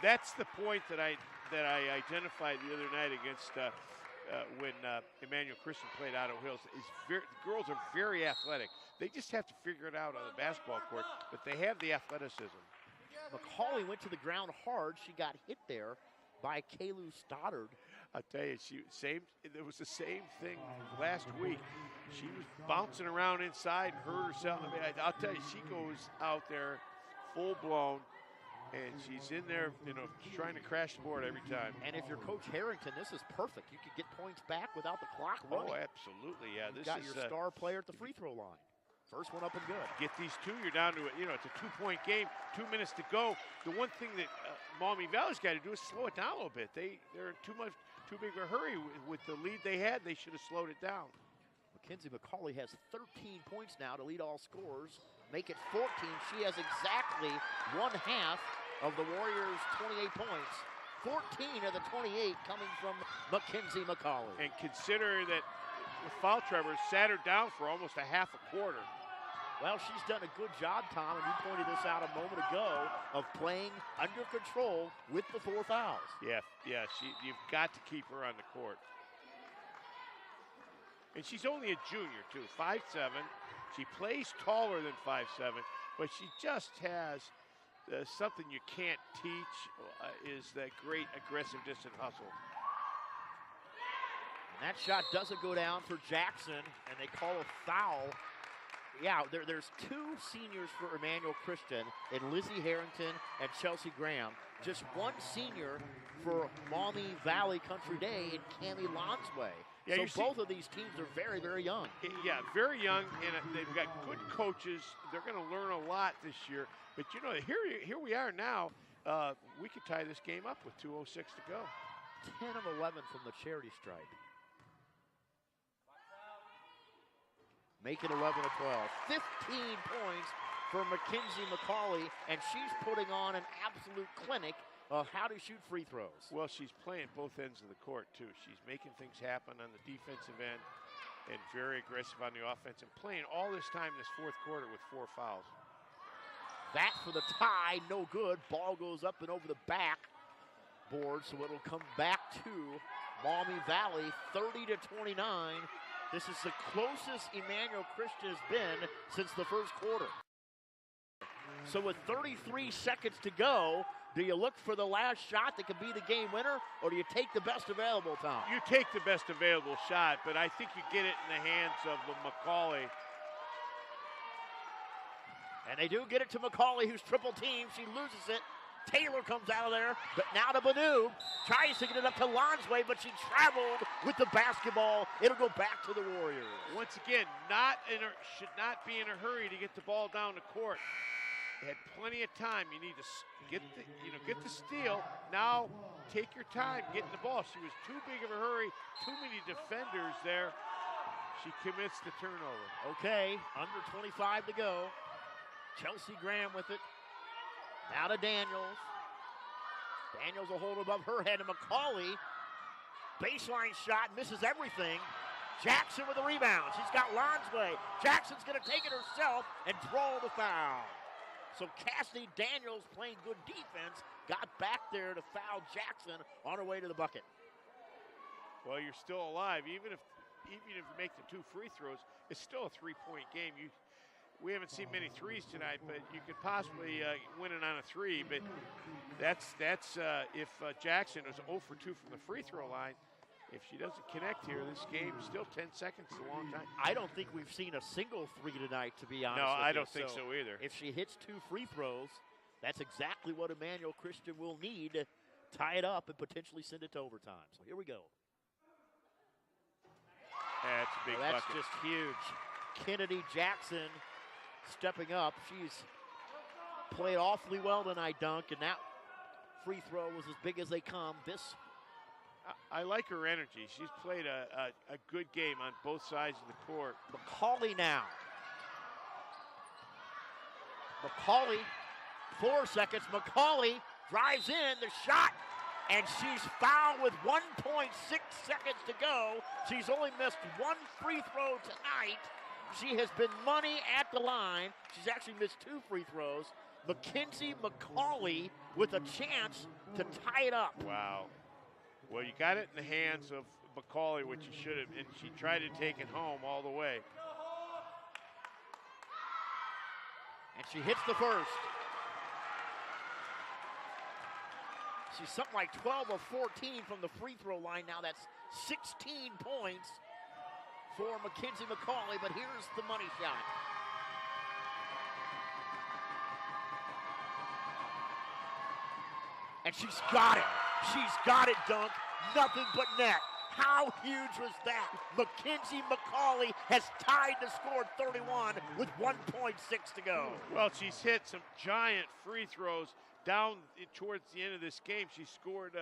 that's the point that I identified the other night against when Emmanuel Christian played Otto Hills. The girls are very athletic. They just have to figure it out on the basketball court, but they have the athleticism. McCauley went to the ground hard. She got hit there by Kalu Stoddard. I'll tell you, it was the same thing last week. She was bouncing around inside and hurt herself. I mean, I'll tell you, she goes out there full blown, and she's in there, trying to crash the board every time. And if you're Coach Harrington, this is perfect. You could get points back without the clock running. Oh, absolutely, yeah. You've got your star player at the free throw line. First one up and good. Get these two, you're down to, it's a 2-point game, 2 minutes to go. The one thing that MaumeeValley's got to do is slow it down a little bit. They're in too big of a hurry with the lead they had. They should have slowed it down. Mackenzie McCauley has 13 points now to lead all scorers. Make it 14. She has exactly one half of the Warriors' 28 points. 14 of the 28 coming from Mackenzie McCauley. And consider that with foul trouble, sat her down for almost a half a quarter. Well, she's done a good job, Tom, and you pointed this out a moment ago, of playing under control with the 4 fouls. Yeah, you've got to keep her on the court. And she's only a junior, too, 5'7". She plays taller than 5'7", but she just has something you can't teach, is that great aggressive distant hustle. And that shot doesn't go down for Jackson, and they call a foul. Yeah, there's 2 seniors for Emmanuel Christian in Lizzie Harrington and Chelsea Graham. Just 1 senior for MaumeeValley Country Day in Cammie Lonsway. Yeah, so both of these teams are very, very young. Yeah, very young, and they've got good coaches. They're going to learn a lot this year. But, here we are now. We could tie this game up with 2:06 to go. 10 of 11 from the charity stripe. Make it 11 of 12. 15 points for Mackenzie McCauley, and she's putting on an absolute clinic of how to shoot free throws. Well, she's playing both ends of the court, too. She's making things happen on the defensive end and very aggressive on the offense, and playing all this time this fourth quarter with 4 fouls. That for the tie, no good. Ball goes up and over the back board, so it'll come back to MaumeeValley, 30-29. This is the closest Emmanuel Christian has been since the first quarter. So with 33 seconds to go, do you look for the last shot that could be the game winner, or do you take the best available, Tom? You take the best available shot, but I think you get it in the hands of McCauley. And they do get it to McCauley, who's triple teamed. She loses it. Taylor comes out of there, but now to Banu. Tries to get it up to Lonsway, but she traveled with the basketball. It'll go back to the Warriors. Once again, should not be in a hurry to get the ball down the court. They had plenty of time. You need to get the steal. Now take your time getting the ball. She was too big of a hurry, too many defenders there. She commits the turnover. Okay, under 25 to go. Chelsea Graham with it. Now to Daniels. Daniels will hold above her head, and McCauley, baseline shot, misses everything. Jackson with the rebound. She's got Lonsway. Jackson's going to take it herself and draw the foul. So Cassidy Daniels, playing good defense, got back there to foul Jackson on her way to the bucket. Well, you're still alive. Even if you make the 2 free throws, it's still a 3-point game. We haven't seen many threes tonight, but you could possibly win it on a 3. But that's if Jackson is 0 for 2 from the free throw line. If she doesn't connect here, this game is still 10 seconds is a long time. I don't think we've seen a single 3 tonight, to be honest. No, with I you. don't think so either. If she hits 2 free throws, that's exactly what Emmanuel Christian will need to tie it up and potentially send it to overtime. So here we go. That's a big bucket. That's just huge. Kennedy Jackson stepping up. She's played awfully well tonight, Dunk, and that free throw was as big as they come. I like her energy. She's played a good game on both sides of the court. McCauley now. McCauley, 4 seconds. McCauley drives in the shot, and she's fouled with 1.6 seconds to go. She's only missed 1 free throw tonight. She has been money at the line. She's actually missed 2 free throws. Mackenzie McCauley with a chance to tie it up. Wow. Well, you got it in the hands of McCauley, which you should have, and she tried to take it home all the way. And she hits the first. She's something like 12 of 14 from the free throw line now. That's 16 points for Mackenzie McCauley, but here's the money shot. And she's got it. She's got it, Dunk. Nothing but net. How huge was that? Mackenzie McCauley has tied the score 31 with 1.6 to go. Well, she's hit some giant free throws down towards the end of this game. She scored,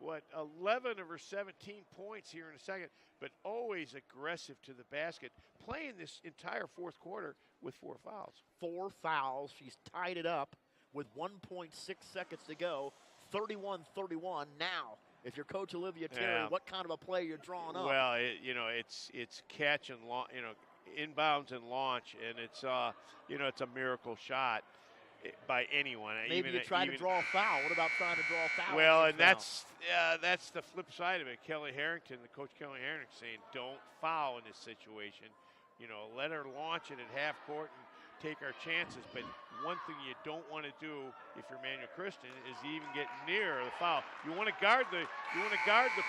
11 of her 17 points here in a second, but always aggressive to the basket, playing this entire fourth quarter with 4 fouls. 4 fouls. She's tied it up with 1.6 seconds to go. 31-31 now. If you're Coach Olivia Terry, what kind of a play you're drawing up? Well, it's catch and inbounds and launch, and it's it's a miracle shot by anyone. Maybe you try to draw a foul. What about trying to draw a foul? Well, and that's the flip side of it. Kelly Harrington, the coach Kelly Harrington, saying don't foul in this situation. Let her launch it at half court and take our chances. But one thing you don't want to do if you're Emmanuel Christian is even get near the foul. You want to guard the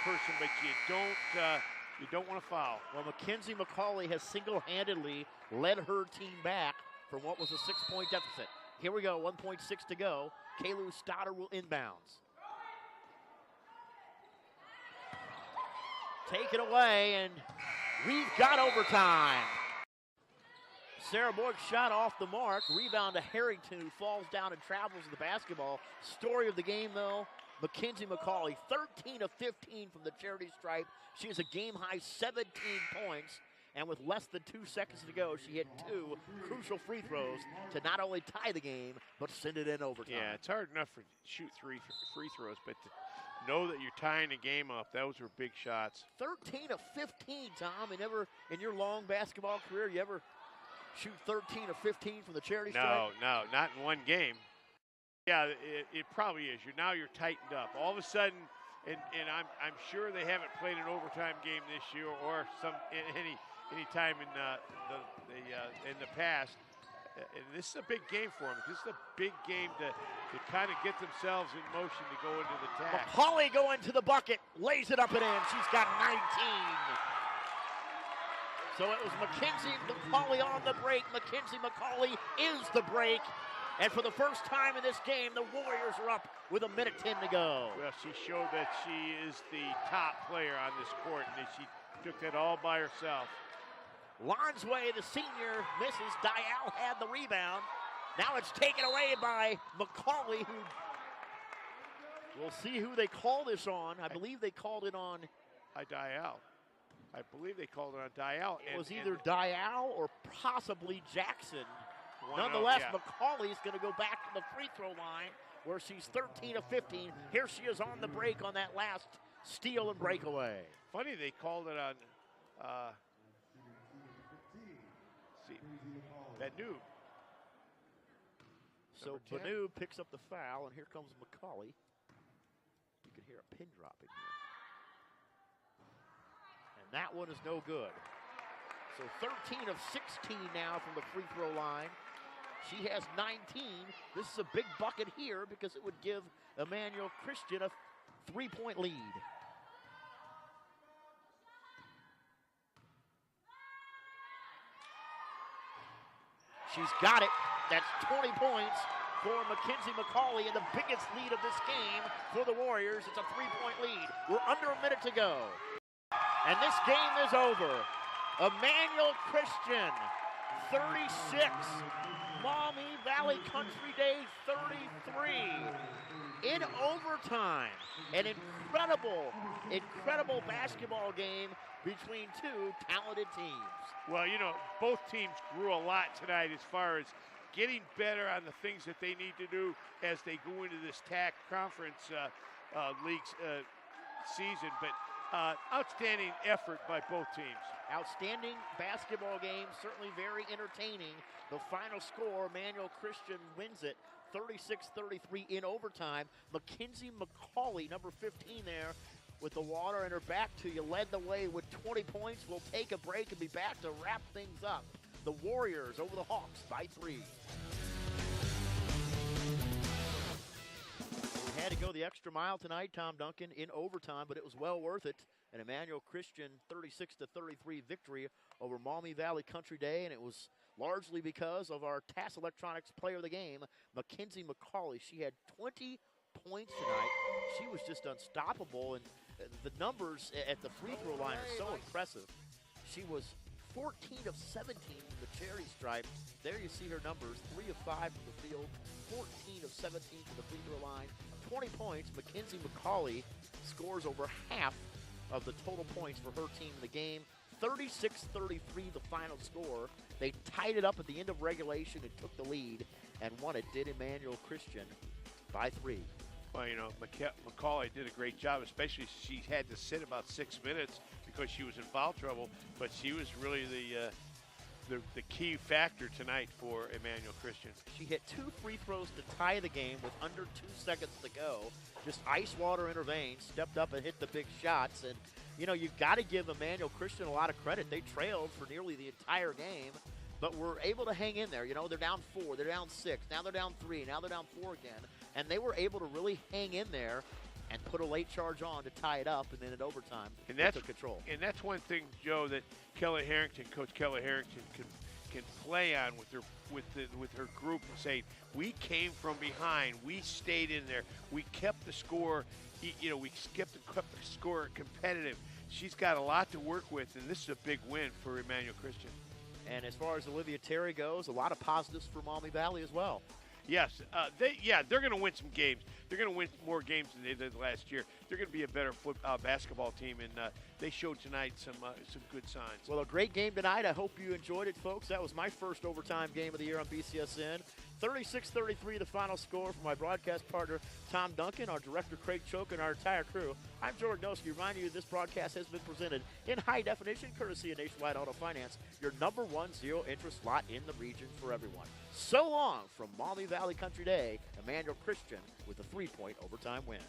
person, but you don't want to foul. Well, Mackenzie McCauley has single-handedly led her team back from what was a 6-point deficit. Here we go, 1.6 to go. Kalu Stoddard will inbounds. Take it away, and we've got overtime. Sarah Borg's shot off the mark. Rebound to Harrington, who falls down and travels with the basketball. Story of the game, though, Mackenzie McCauley, 13 of 15 from the charity stripe. She has a game-high 17 points. And with less than 2 seconds to go, she hit 2 crucial free throws to not only tie the game, but send it in overtime. Yeah, it's hard enough to shoot 3 free throws, but to know that you're tying the game up, those were big shots. 13 of 15, Tom. And never in your long basketball career, you ever shoot 13 of 15 from the charity stripe? No, not in one game. Yeah, it probably is. You're tightened up. All of a sudden, and I'm sure they haven't played an overtime game this year or any time in the past. And this is a big game for them. This is a big game to kind of get themselves in motion to go into the attack. McCauley going to the bucket, lays it up and in. She's got 19. So it was Mackenzie McCauley on the break. Mackenzie McCauley is the break. And for the first time in this game, the Warriors are up with 1:10 to go. Well, she showed that she is the top player on this court, and she took that all by herself. Lonsway, the senior, misses. Dial had the rebound. Now it's taken away by McCauley, who we'll see who they call this on. I believe they called it on Dial. I believe they called it on Dial. It was either Dial or possibly Jackson. Nonetheless, McCauley's going to go back to the free throw line where she's 13 of 15. Here she is on the break on that last steal and breakaway. Funny they called it on Banu. So Banu picks up the foul, and here comes McCauley. You can hear a pin drop in here. And that one is no good. So 13 of 16 now from the free throw line. She has 19. This is a big bucket here because it would give Emmanuel Christian a 3-point lead. She's got it. That's 20 points for Mackenzie McCauley, and the biggest lead of this game for the Warriors. It's a 3-point lead. We're under a minute to go. And this game is over. Emmanuel Christian, 36. MaumeeValley Country Day, 33. In overtime, an incredible basketball game between two talented teams. Well, both teams grew a lot tonight as far as getting better on the things that they need to do as they go into this TAC conference league season. But Outstanding effort by both teams. Outstanding basketball game, certainly very entertaining. The final score, Emmanuel Christian wins it 36-33 in overtime. Mackenzie McCauley, number 15 there, with the water in her back to you, led the way with 20 points. We'll take a break and be back to wrap things up. The Warriors over the Hawks by 3. We had to go the extra mile tonight, Tom Duncan, in overtime, but it was well worth it. An Emmanuel Christian 36-33 victory over MaumeeValley Country Day, and it was largely because of our TAS Electronics player of the game, Mackenzie McCauley. She had 20 points tonight. She was just unstoppable, and the numbers at the free throw line are so impressive. She was 14 of 17 from the charity stripe. There you see her numbers, 3 of 5 from the field, 14 of 17 from the free throw line, 20 points. Mackenzie McCauley scores over half of the total points for her team in the game. 36-33 the final score. They tied it up at the end of regulation and took the lead, and won it did Emmanuel Christian by 3. Well, you know, McCauley did a great job, especially she had to sit about 6 minutes because she was in foul trouble, but she was really the key factor tonight for Emmanuel Christian. She hit 2 free throws to tie the game with under 2 seconds to go. Just ice water in her veins, stepped up and hit the big shots. And, you know, you've got to give Emmanuel Christian a lot of credit. They trailed for nearly the entire game, but were able to hang in there. You know, they're down 4, they're down 6, now they're down 3, now they're down 4 again. And they were able to really hang in there and put a late charge on to tie it up, and then at overtime, and they that's took control. And that's one thing, Joe, that Coach Kelly Harrington can play on with her group, and say, we came from behind, we stayed in there, we kept the score, you know, we kept the score competitive. She's got a lot to work with, and this is a big win for Emmanuel Christian. And as far as Olivia Terry goes, a lot of positives for MaumeeValley as well. Yes, they're going to win some games. They're going to win more games than they did last year. They're going to be a better basketball team, and they showed tonight some good signs. Well, a great game tonight. I hope you enjoyed it, folks. That was my first overtime game of the year on BCSN. 36-33 the final score for my broadcast partner, Tom Duncan, our director, Craig Choke, and our entire crew. I'm Jordan Noski, reminding you this broadcast has been presented in high definition, courtesy of Nationwide Auto Finance, your #1 zero-interest lot in the region for everyone. So long from MaumeeValley Country Day, Emmanuel Christian with a 3-point overtime win.